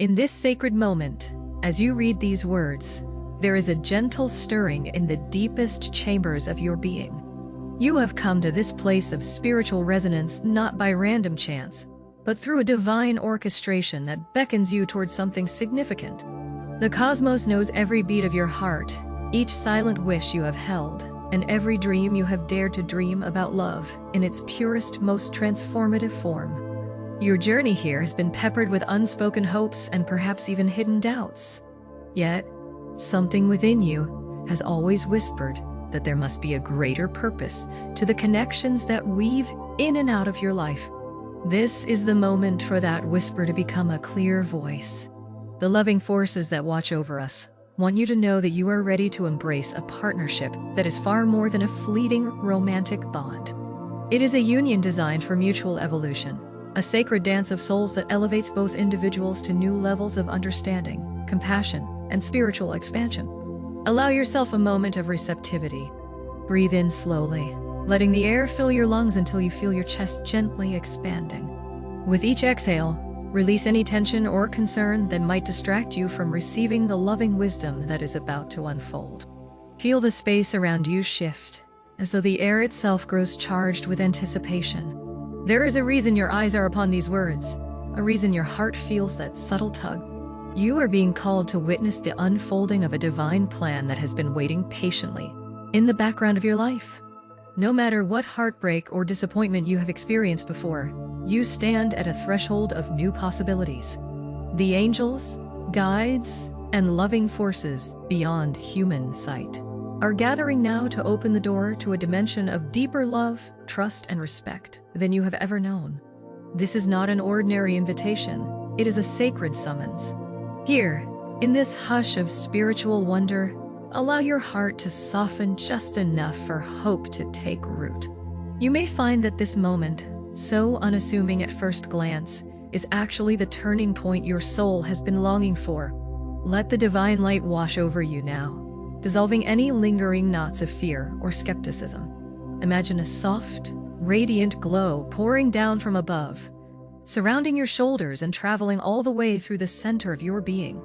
In this sacred moment, as you read these words, there is a gentle stirring in the deepest chambers of your being. You have come to this place of spiritual resonance not by random chance, but through a divine orchestration that beckons you towards something significant. The cosmos knows every beat of your heart, each silent wish you have held, and every dream you have dared to dream about love in its purest, most transformative form. Your journey here has been peppered with unspoken hopes and perhaps even hidden doubts. Yet, something within you has always whispered that there must be a greater purpose to the connections that weave in and out of your life. This is the moment for that whisper to become a clear voice. The loving forces that watch over us want you to know that you are ready to embrace a partnership that is far more than a fleeting romantic bond. It is a union designed for mutual evolution, a sacred dance of souls that elevates both individuals to new levels of understanding, compassion, and spiritual expansion. Allow yourself a moment of receptivity. Breathe in slowly, letting the air fill your lungs until you feel your chest gently expanding. With each exhale, release any tension or concern that might distract you from receiving the loving wisdom that is about to unfold. Feel the space around you shift, as though the air itself grows charged with anticipation. There is a reason your eyes are upon these words, a reason your heart feels that subtle tug. You are being called to witness the unfolding of a divine plan that has been waiting patiently in the background of your life. No matter what heartbreak or disappointment you have experienced before, you stand at a threshold of new possibilities. The angels, guides, and loving forces beyond human sight are gathering now to open the door to a dimension of deeper love, trust, and respect than you have ever known. This is not an ordinary invitation, it is a sacred summons. Here, in this hush of spiritual wonder, allow your heart to soften just enough for hope to take root. You may find that this moment, so unassuming at first glance, is actually the turning point your soul has been longing for. Let the divine light wash over you now, dissolving any lingering knots of fear or skepticism. Imagine a soft, radiant glow pouring down from above, surrounding your shoulders and traveling all the way through the center of your being.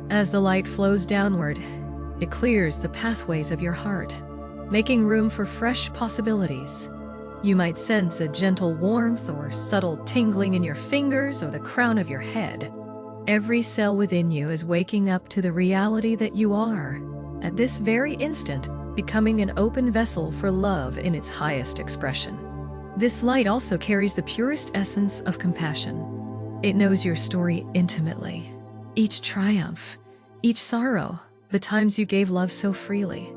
As the light flows downward, it clears the pathways of your heart, making room for fresh possibilities. You might sense a gentle warmth or subtle tingling in your fingers or the crown of your head. Every cell within you is waking up to the reality that you are, at this very instant, becoming an open vessel for love in its highest expression. This light also carries the purest essence of compassion. It knows your story intimately. Each triumph, each sorrow, the times you gave love so freely,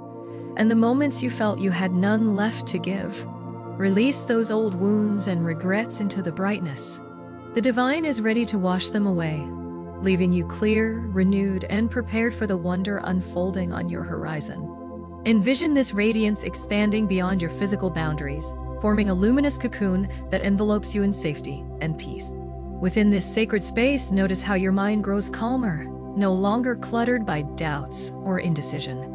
and the moments you felt you had none left to give. Release those old wounds and regrets into the brightness. The divine is ready to wash them away, leaving you clear, renewed, and prepared for the wonder unfolding on your horizon. Envision this radiance expanding beyond your physical boundaries, forming a luminous cocoon that envelopes you in safety and peace. Within this sacred space, notice how your mind grows calmer, no longer cluttered by doubts or indecision.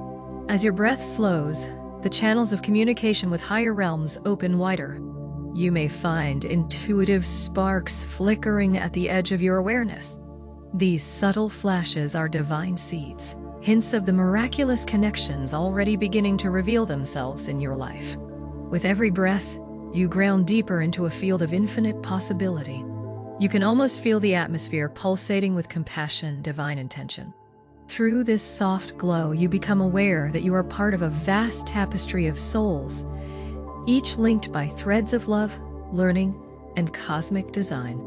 As your breath slows, the channels of communication with higher realms open wider. You may find intuitive sparks flickering at the edge of your awareness. These subtle flashes are divine seeds, hints of the miraculous connections already beginning to reveal themselves in your life. With every breath, you ground deeper into a field of infinite possibility. You can almost feel the atmosphere pulsating with compassion, divine intention. Through this soft glow, you become aware that you are part of a vast tapestry of souls, each linked by threads of love, learning, and cosmic design.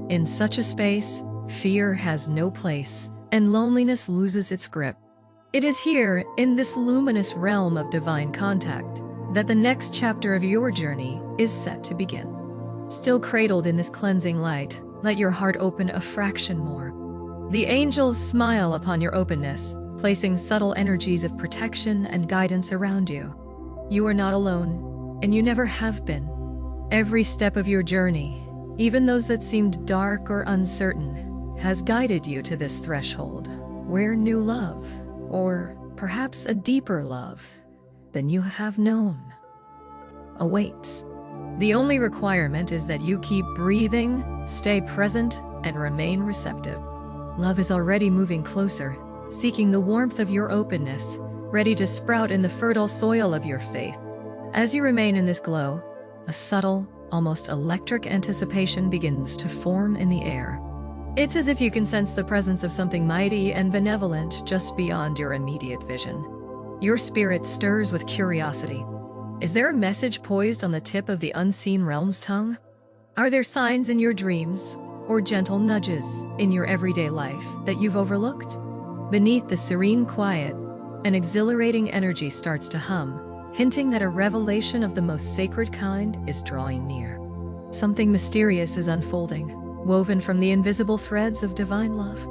In such a space, fear has no place, and loneliness loses its grip. It is here, in this luminous realm of divine contact, that the next chapter of your journey is set to begin. Still cradled in this cleansing light, let your heart open a fraction more. The angels smile upon your openness, placing subtle energies of protection and guidance around you. You are not alone, and you never have been. Every step of your journey, even those that seemed dark or uncertain, has guided you to this threshold, where new love, or perhaps a deeper love than you have known, awaits. The only requirement is that you keep breathing, stay present, and remain receptive. Love is already moving closer, seeking the warmth of your openness, ready to sprout in the fertile soil of your faith. As you remain in this glow, a subtle, almost electric anticipation begins to form in the air. It's as if you can sense the presence of something mighty and benevolent just beyond your immediate vision. Your spirit stirs with curiosity. Is there a message poised on the tip of the unseen realm's tongue? Are there signs in your dreams, or gentle nudges in your everyday life that you've overlooked? Beneath the serene quiet, an exhilarating energy starts to hum, hinting that a revelation of the most sacred kind is drawing near. Something mysterious is unfolding, woven from the invisible threads of divine love.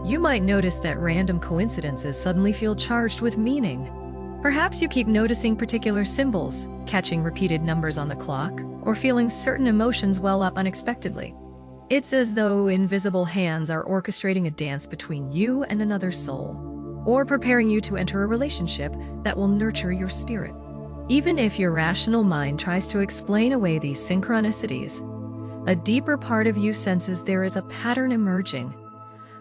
You might notice that random coincidences suddenly feel charged with meaning. Perhaps you keep noticing particular symbols, catching repeated numbers on the clock, or feeling certain emotions well up unexpectedly. It's as though invisible hands are orchestrating a dance between you and another soul, or preparing you to enter a relationship that will nurture your spirit. Even if your rational mind tries to explain away these synchronicities, a deeper part of you senses there is a pattern emerging,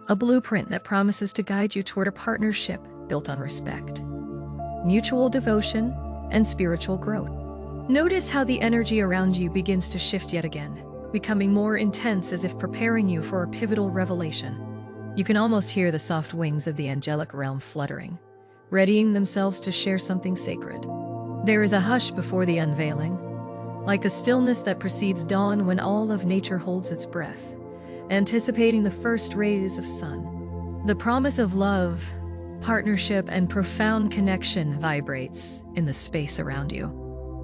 a blueprint that promises to guide you toward a partnership built on respect, mutual devotion, and spiritual growth. Notice how the energy around you begins to shift yet again, becoming more intense as if preparing you for a pivotal revelation. You can almost hear the soft wings of the angelic realm fluttering, readying themselves to share something sacred. There is a hush before the unveiling, like a stillness that precedes dawn when all of nature holds its breath, anticipating the first rays of sun. The promise of love, partnership, and profound connection vibrates in the space around you.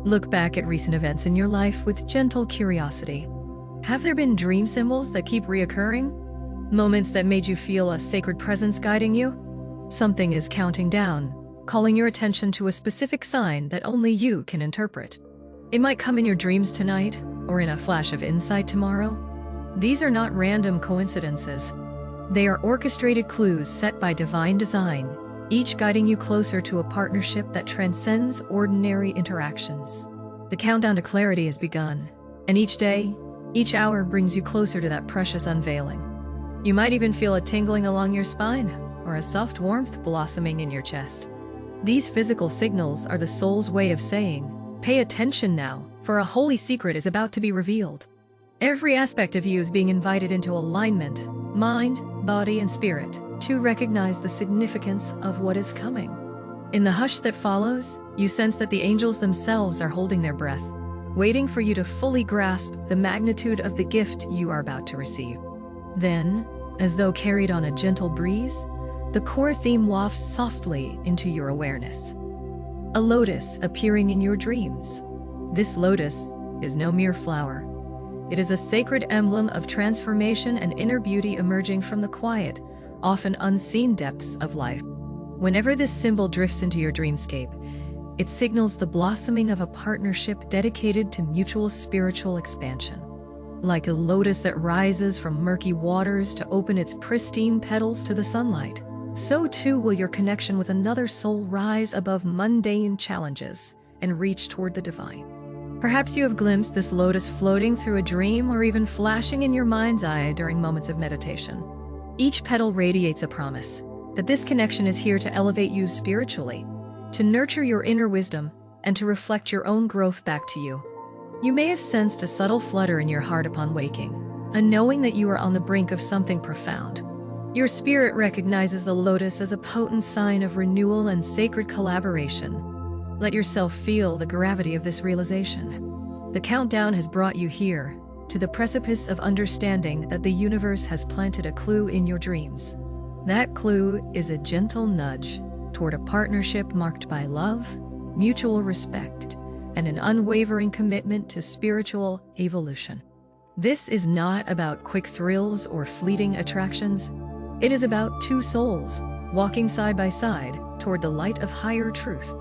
Look back at recent events in your life with gentle curiosity. Have there been dream symbols that keep reoccurring? Moments that made you feel a sacred presence guiding you? Something is counting down, calling your attention to a specific sign that only you can interpret. It might come in your dreams tonight, or in a flash of insight tomorrow. These are not random coincidences. They are orchestrated clues set by divine design, each guiding you closer to a partnership that transcends ordinary interactions. The countdown to clarity has begun, and each day, each hour brings you closer to that precious unveiling. You might even feel a tingling along your spine, or a soft warmth blossoming in your chest. These physical signals are the soul's way of saying, "Pay attention now, for a holy secret is about to be revealed." Every aspect of you is being invited into alignment, mind, body, and spirit, to recognize the significance of what is coming. In the hush that follows, you sense that the angels themselves are holding their breath, waiting for you to fully grasp the magnitude of the gift you are about to receive. Then, as though carried on a gentle breeze, the core theme wafts softly into your awareness. A lotus appearing in your dreams. This lotus is no mere flower. It is a sacred emblem of transformation and inner beauty emerging from the quiet, often unseen depths of life. Whenever this symbol drifts into your dreamscape, it signals the blossoming of a partnership dedicated to mutual spiritual expansion. Like a lotus that rises from murky waters to open its pristine petals to the sunlight, so too will your connection with another soul rise above mundane challenges and reach toward the divine. Perhaps you have glimpsed this lotus floating through a dream or even flashing in your mind's eye during moments of meditation. Each petal radiates a promise that this connection is here to elevate you spiritually, to nurture your inner wisdom, and to reflect your own growth back to you. You may have sensed a subtle flutter in your heart upon waking, a knowing that you are on the brink of something profound. Your spirit recognizes the lotus as a potent sign of renewal and sacred collaboration. Let yourself feel the gravity of this realization. The countdown has brought you here, to the precipice of understanding that the universe has planted a clue in your dreams. That clue is a gentle nudge toward a partnership marked by love, mutual respect, and an unwavering commitment to spiritual evolution. This is not about quick thrills or fleeting attractions. It is about two souls walking side by side toward the light of higher truth.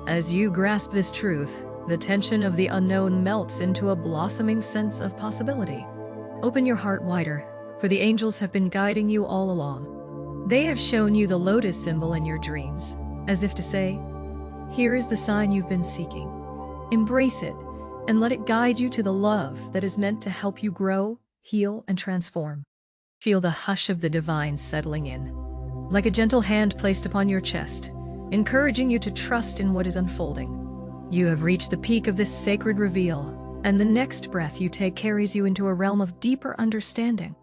As you grasp this truth, the tension of the unknown melts into a blossoming sense of possibility. Open your heart wider, for the angels have been guiding you all along. They have shown you the lotus symbol in your dreams, as if to say, "Here is the sign you've been seeking. Embrace it, and let it guide you to the love that is meant to help you grow, heal, and transform." Feel the hush of the divine settling in, like a gentle hand placed upon your chest, encouraging you to trust in what is unfolding. You have reached the peak of this sacred reveal, and the next breath you take carries you into a realm of deeper understanding.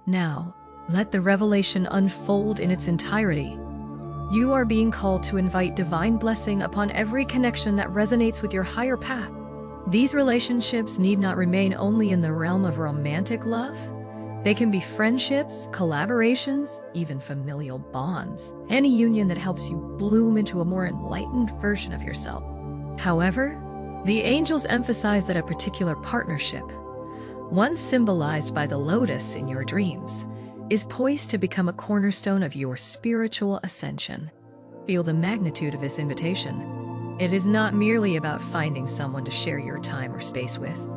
Now, let the revelation unfold in its entirety. You are being called to invite divine blessing upon every connection that resonates with your higher path. These relationships need not remain only in the realm of romantic love. They can be friendships, collaborations, even familial bonds. Any union that helps you bloom into a more enlightened version of yourself. However, the angels emphasize that a particular partnership, one symbolized by the lotus in your dreams, is poised to become a cornerstone of your spiritual ascension. Feel the magnitude of this invitation. It is not merely about finding someone to share your time or space with,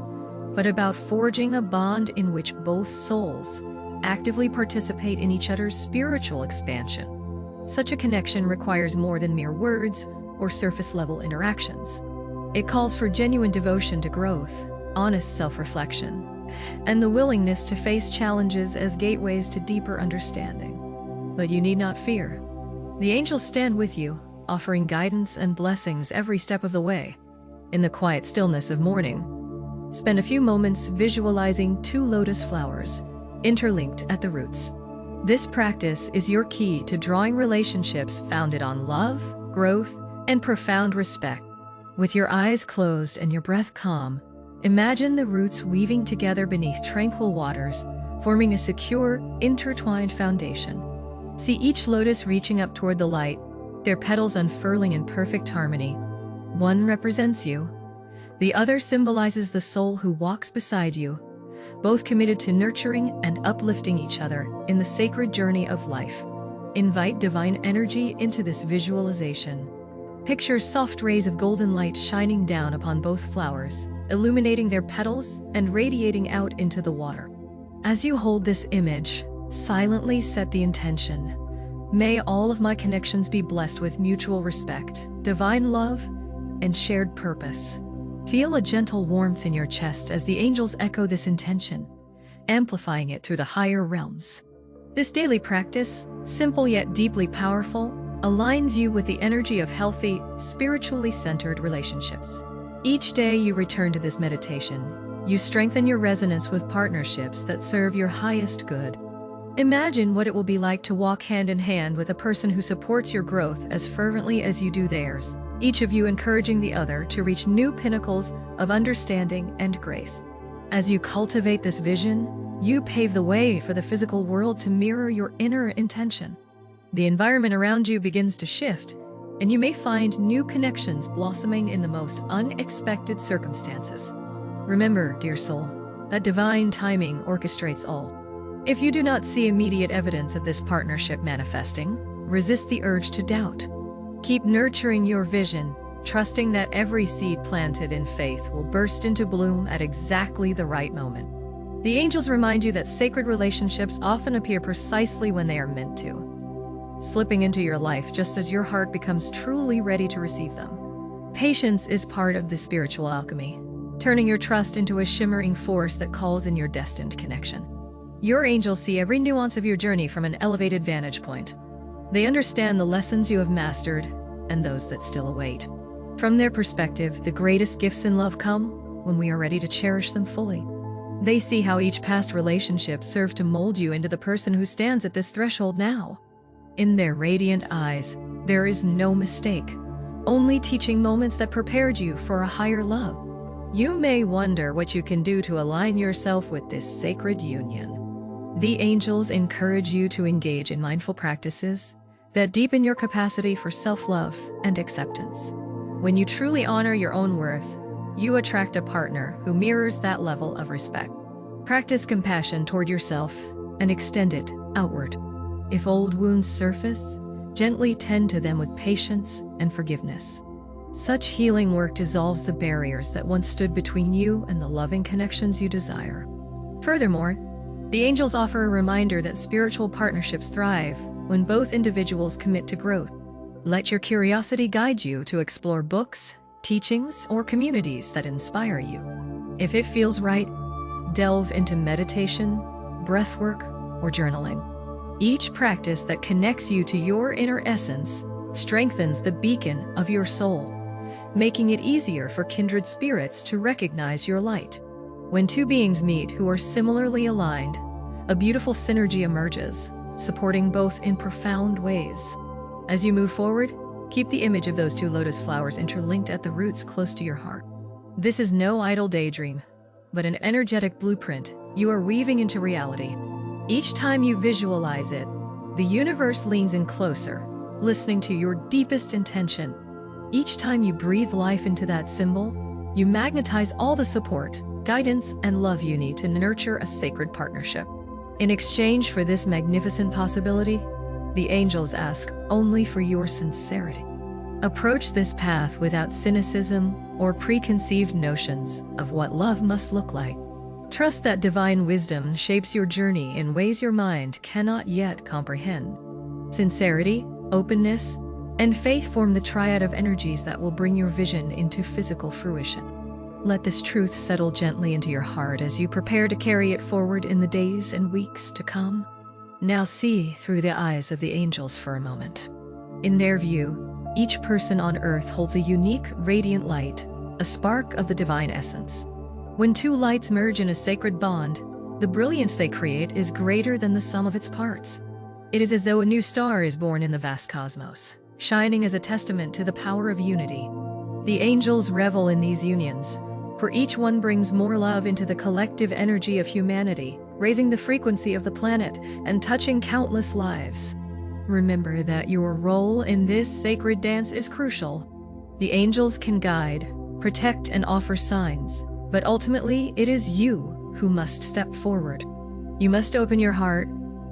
but about forging a bond in which both souls actively participate in each other's spiritual expansion. Such a connection requires more than mere words or surface-level interactions. It calls for genuine devotion to growth, honest self-reflection, and the willingness to face challenges as gateways to deeper understanding. But you need not fear. The angels stand with you, offering guidance and blessings every step of the way. In the quiet stillness of morning, spend a few moments visualizing 2 lotus flowers, interlinked at the roots. This practice is your key to drawing relationships founded on love, growth, and profound respect. With your eyes closed and your breath calm, imagine the roots weaving together beneath tranquil waters, forming a secure, intertwined foundation. See each lotus reaching up toward the light, their petals unfurling in perfect harmony. One represents you. The other symbolizes the soul who walks beside you, both committed to nurturing and uplifting each other in the sacred journey of life. Invite divine energy into this visualization. Picture soft rays of golden light shining down upon both flowers, illuminating their petals and radiating out into the water. As you hold this image, silently set the intention. May all of my connections be blessed with mutual respect, divine love, and shared purpose. Feel a gentle warmth in your chest as the angels echo this intention, amplifying it through the higher realms. This daily practice, simple yet deeply powerful, aligns you with the energy of healthy, spiritually centered relationships. Each day you return to this meditation, you strengthen your resonance with partnerships that serve your highest good. Imagine what it will be like to walk hand in hand with a person who supports your growth as fervently as you do theirs, each of you encouraging the other to reach new pinnacles of understanding and grace. As you cultivate this vision, you pave the way for the physical world to mirror your inner intention. The environment around you begins to shift, and you may find new connections blossoming in the most unexpected circumstances. Remember, dear soul, that divine timing orchestrates all. If you do not see immediate evidence of this partnership manifesting, resist the urge to doubt. Keep nurturing your vision, trusting that every seed planted in faith will burst into bloom at exactly the right moment. The angels remind you that sacred relationships often appear precisely when they are meant to, slipping into your life just as your heart becomes truly ready to receive them. Patience is part of the spiritual alchemy, turning your trust into a shimmering force that calls in your destined connection. Your angels see every nuance of your journey from an elevated vantage point. They understand the lessons you have mastered and those that still await. From their perspective, the greatest gifts in love come when we are ready to cherish them fully. They see how each past relationship served to mold you into the person who stands at this threshold now. In their radiant eyes, there is no mistake, only teaching moments that prepared you for a higher love. You may wonder what you can do to align yourself with this sacred union. The angels encourage you to engage in mindful practices that deepen your capacity for self-love and acceptance. When you truly honor your own worth, you attract a partner who mirrors that level of respect. Practice compassion toward yourself and extend it outward. If old wounds surface, gently tend to them with patience and forgiveness. Such healing work dissolves the barriers that once stood between you and the loving connections you desire. Furthermore, the angels offer a reminder that spiritual partnerships thrive when both individuals commit to growth. Let your curiosity guide you to explore books, teachings, or communities that inspire you. If it feels right, delve into meditation, breathwork, or journaling. Each practice that connects you to your inner essence strengthens the beacon of your soul, making it easier for kindred spirits to recognize your light. When two beings meet who are similarly aligned, a beautiful synergy emerges, supporting both in profound ways. As you move forward, keep the image of those two lotus flowers interlinked at the roots close to your heart. This is no idle daydream, but an energetic blueprint you are weaving into reality. Each time you visualize it, the universe leans in closer, listening to your deepest intention. Each time you breathe life into that symbol, you magnetize all the support, guidance, and love you need to nurture a sacred partnership. In exchange for this magnificent possibility, the angels ask only for your sincerity. Approach this path without cynicism or preconceived notions of what love must look like. Trust that divine wisdom shapes your journey in ways your mind cannot yet comprehend. Sincerity, openness, and faith form the triad of energies that will bring your vision into physical fruition. Let this truth settle gently into your heart as you prepare to carry it forward in the days and weeks to come. Now see through the eyes of the angels for a moment. In their view, each person on earth holds a unique, radiant light, a spark of the divine essence. When two lights merge in a sacred bond, the brilliance they create is greater than the sum of its parts. It is as though a new star is born in the vast cosmos, shining as a testament to the power of unity. The angels revel in these unions, for each one brings more love into the collective energy of humanity, raising the frequency of the planet and touching countless lives. Remember that your role in this sacred dance is crucial. The angels can guide, protect, and offer signs, but ultimately it is you who must step forward. You must open your heart,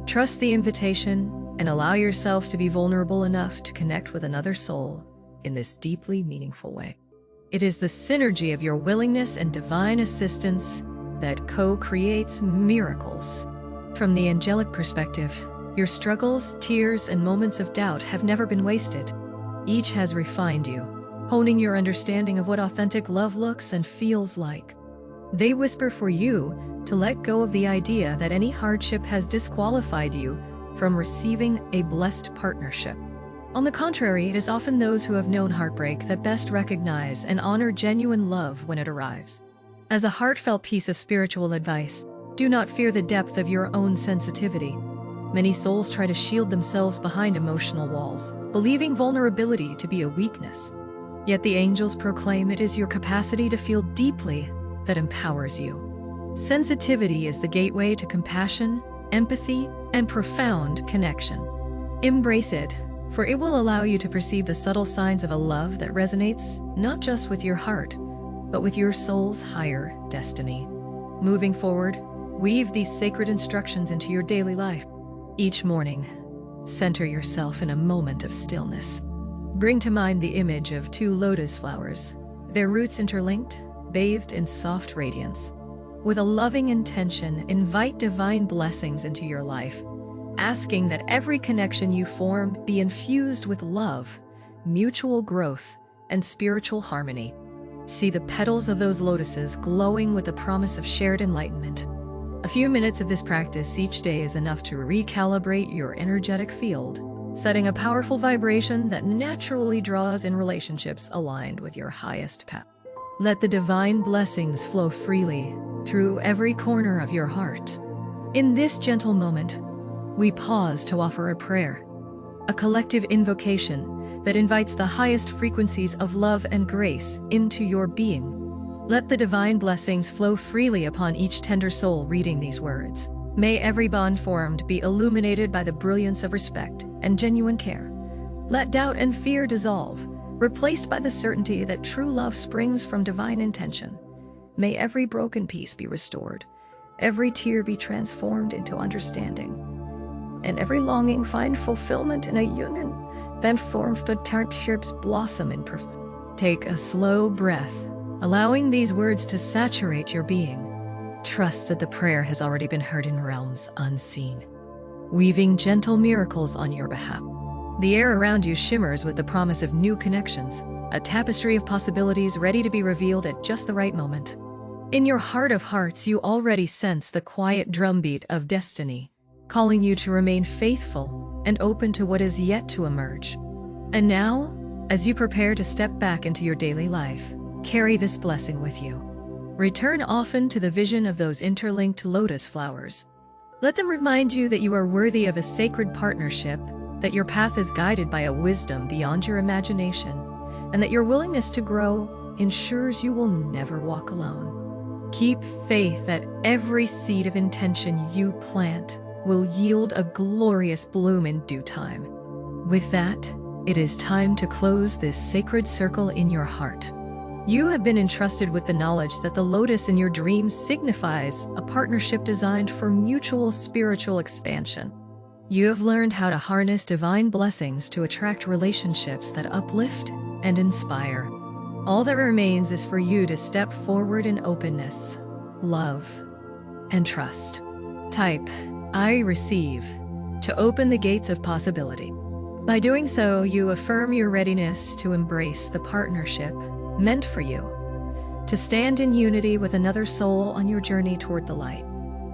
trust the invitation, and allow yourself to be vulnerable enough to connect with another soul in this deeply meaningful way. It is the synergy of your willingness and divine assistance that co-creates miracles. From the angelic perspective, your struggles, tears, and moments of doubt have never been wasted. Each has refined you, honing your understanding of what authentic love looks and feels like. They whisper for you to let go of the idea that any hardship has disqualified you from receiving a blessed partnership. On the contrary, it is often those who have known heartbreak that best recognize and honor genuine love when it arrives. As a heartfelt piece of spiritual advice, do not fear the depth of your own sensitivity. Many souls try to shield themselves behind emotional walls, believing vulnerability to be a weakness. Yet the angels proclaim it is your capacity to feel deeply that empowers you. Sensitivity is the gateway to compassion, empathy, and profound connection. Embrace it, for it will allow you to perceive the subtle signs of a love that resonates not just with your heart, but with your soul's higher destiny. Moving forward, weave these sacred instructions into your daily life. Each morning, center yourself in a moment of stillness. Bring to mind the image of two lotus flowers, their roots interlinked, bathed in soft radiance. With a loving intention, invite divine blessings into your life, asking that every connection you form be infused with love, mutual growth, and spiritual harmony. See the petals of those lotuses glowing with the promise of shared enlightenment. A few minutes of this practice each day is enough to recalibrate your energetic field, setting a powerful vibration that naturally draws in relationships aligned with your highest path. Let the divine blessings flow freely through every corner of your heart. In this gentle moment, we pause to offer a prayer, a collective invocation that invites the highest frequencies of love and grace into your being. Let the divine blessings flow freely upon each tender soul reading these words. May every bond formed be illuminated by the brilliance of respect and genuine care. Let doubt and fear dissolve, replaced by the certainty that true love springs from divine intention. May every broken piece be restored, every tear be transformed into understanding, and every longing find fulfillment in a union that forms the partnerships blossom in perfection. Take a slow breath, allowing these words to saturate your being. Trust that the prayer has already been heard in realms unseen, weaving gentle miracles on your behalf. The air around you shimmers with the promise of new connections, a tapestry of possibilities ready to be revealed at just the right moment. In your heart of hearts, you already sense the quiet drumbeat of destiny, calling you to remain faithful and open to what is yet to emerge. And now, as you prepare to step back into your daily life, carry this blessing with you. Return often to the vision of those interlinked lotus flowers. Let them remind you that you are worthy of a sacred partnership, that your path is guided by a wisdom beyond your imagination, and that your willingness to grow ensures you will never walk alone. Keep faith that every seed of intention you plant will yield a glorious bloom in due time. With that, it is time to close this sacred circle in your heart. You have been entrusted with the knowledge that the lotus in your dreams signifies a partnership designed for mutual spiritual expansion. You have learned how to harness divine blessings to attract relationships that uplift and inspire. All that remains is for you to step forward in openness, love, and trust. Type "I receive" to open the gates of possibility. By doing so, you affirm your readiness to embrace the partnership meant for you, to stand in unity with another soul on your journey toward the light.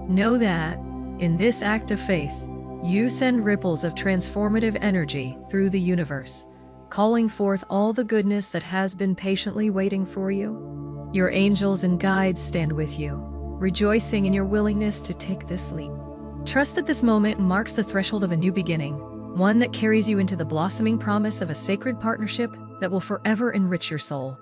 Know that, in this act of faith, you send ripples of transformative energy through the universe, calling forth all the goodness that has been patiently waiting for you. Your angels and guides stand with you, rejoicing in your willingness to take this leap. Trust that this moment marks the threshold of a new beginning, one that carries you into the blossoming promise of a sacred partnership that will forever enrich your soul.